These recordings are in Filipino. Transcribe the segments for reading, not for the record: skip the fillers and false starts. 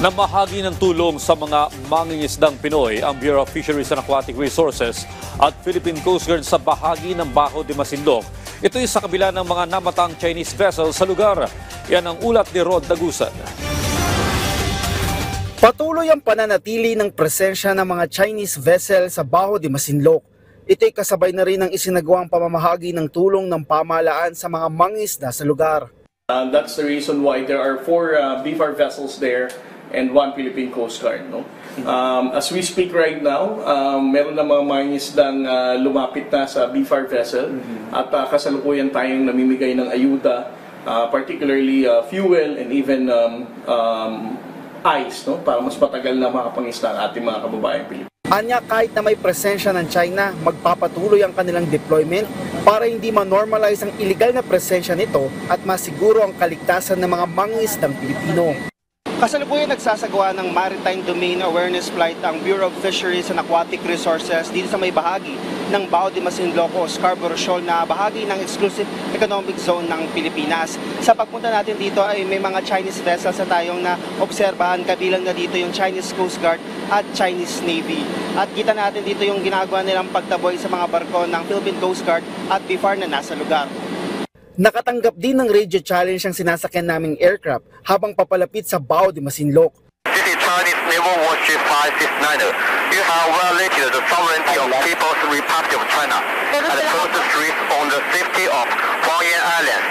Namahagi ng tulong sa mga mangingisdang Pinoy ang Bureau of Fisheries and Aquatic Resources at Philippine Coast Guard sa bahagi ng Bajo de Masinloc. Ito ay sa kabila ng mga namatang Chinese vessel sa lugar. Yan ang ulat ni Rod Dagusan. Patuloy ang pananatili ng presensya ng mga Chinese vessel sa Bajo de Masinloc. Ito'y kasabay na rin ng isinagawang pamamahagi ng tulong ng pamahalaan sa mga mangingisda sa lugar. That's the reason why there are 4 BFAR vessels there and 1 Philippine Coast Guard. No? As we speak right now, meron na mga mangingisdang lumapit na sa BFAR vessel at kasalukuyan tayong namimigay ng ayuda, particularly fuel and even ice, no? Para mas matagal na makapangisda ang ating mga kababayang Pilipino. Anya, kahit na may presensya ng China, magpapatuloy ang kanilang deployment para hindi ma-normalize ang illegal na presensya nito at masiguro ang kaligtasan ng mga mangingisdang Pilipino. Kasalukuyan nagsasagawa ng Maritime Domain Awareness Flight ang Bureau of Fisheries and Aquatic Resources dito sa may bahagi ng Bajo de Masinloc o Scarborough Shoal na bahagi ng Exclusive Economic Zone ng Pilipinas. Sa pagpunta natin dito ay may mga Chinese vessels na tayong na-obserbahan, kabilang na dito yung Chinese Coast Guard at Chinese Navy. At kita natin dito yung ginagawa nilang pagtaboy sa mga barko ng Philippine Coast Guard at BFAR na nasa lugar. Nakatanggap din ng radio challenge ang sinasakyan naming aircraft habang papalapit sa Bajo de Masinloc. This is Chinese Naval Warship 569. You have violated the sovereignty of People's Republic of China and poses risk on the safety of Hualien Island.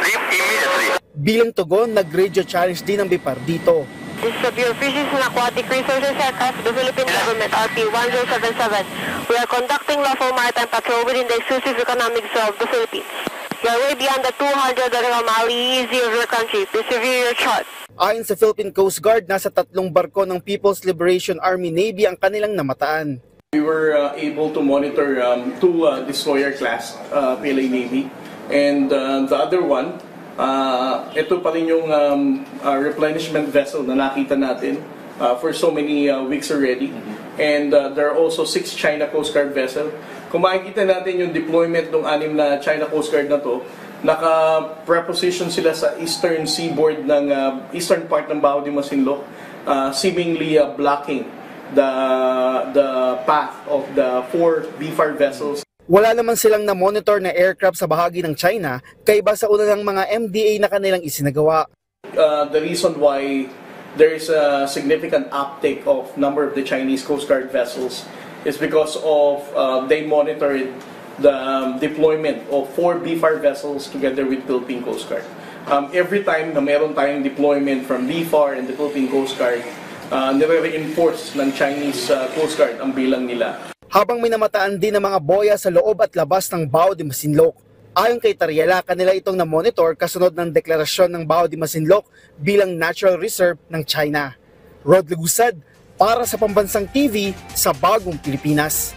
Leave immediately. Bilang tugon, nag-radio challenge din ang BFAR dito. This is the Bureau of Fisheries and Aquatic Resources aircraft of the Philippine Government, RP-1077. We are conducting lawful maritime patrol within the exclusive economic zone of the Philippines. You are way beyond the 200 nautical mile easy of your country. Please review your chart. Ayon sa Philippine Coast Guard, nasa 3 barko ng People's Liberation Army Navy ang kanilang namataan. We were able to monitor 2 destroyer-class PLA Navy, and the other one, ito pa rin yung replenishment vessel na nakita natin for so many weeks already. And there are also 6 China Coast Guard vessels. Kung makikita natin yung deployment ng 6 na China Coast Guard na to, naka-preposition sila sa eastern seaboard ng eastern part ng Bajo de Masinloc, seemingly blocking the path of the 4 BFAR vessels. Wala naman silang na-monitor na aircraft sa bahagi ng China, kaiba sa una ng mga MDA na kanilang isinagawa. The reason why there is a significant uptake of number of the Chinese Coast Guard vessels is because of they monitored the deployment of 4 BFAR vessels together with Philippine Coast Guard. Every time na meron tayong deployment from BFAR and the Philippine Coast Guard, nire-reinforce ng Chinese Coast Guard ang bilang nila. Habang may namataan din ng mga boya sa loob at labas ng Bajo de Masinloc. Ayon kay Tariela, kanila itong na-monitor kasunod ng deklarasyon ng Bajo de Masinloc bilang Natural Reserve ng China. Rod Lagusad, para sa Pambansang TV sa Bagong Pilipinas.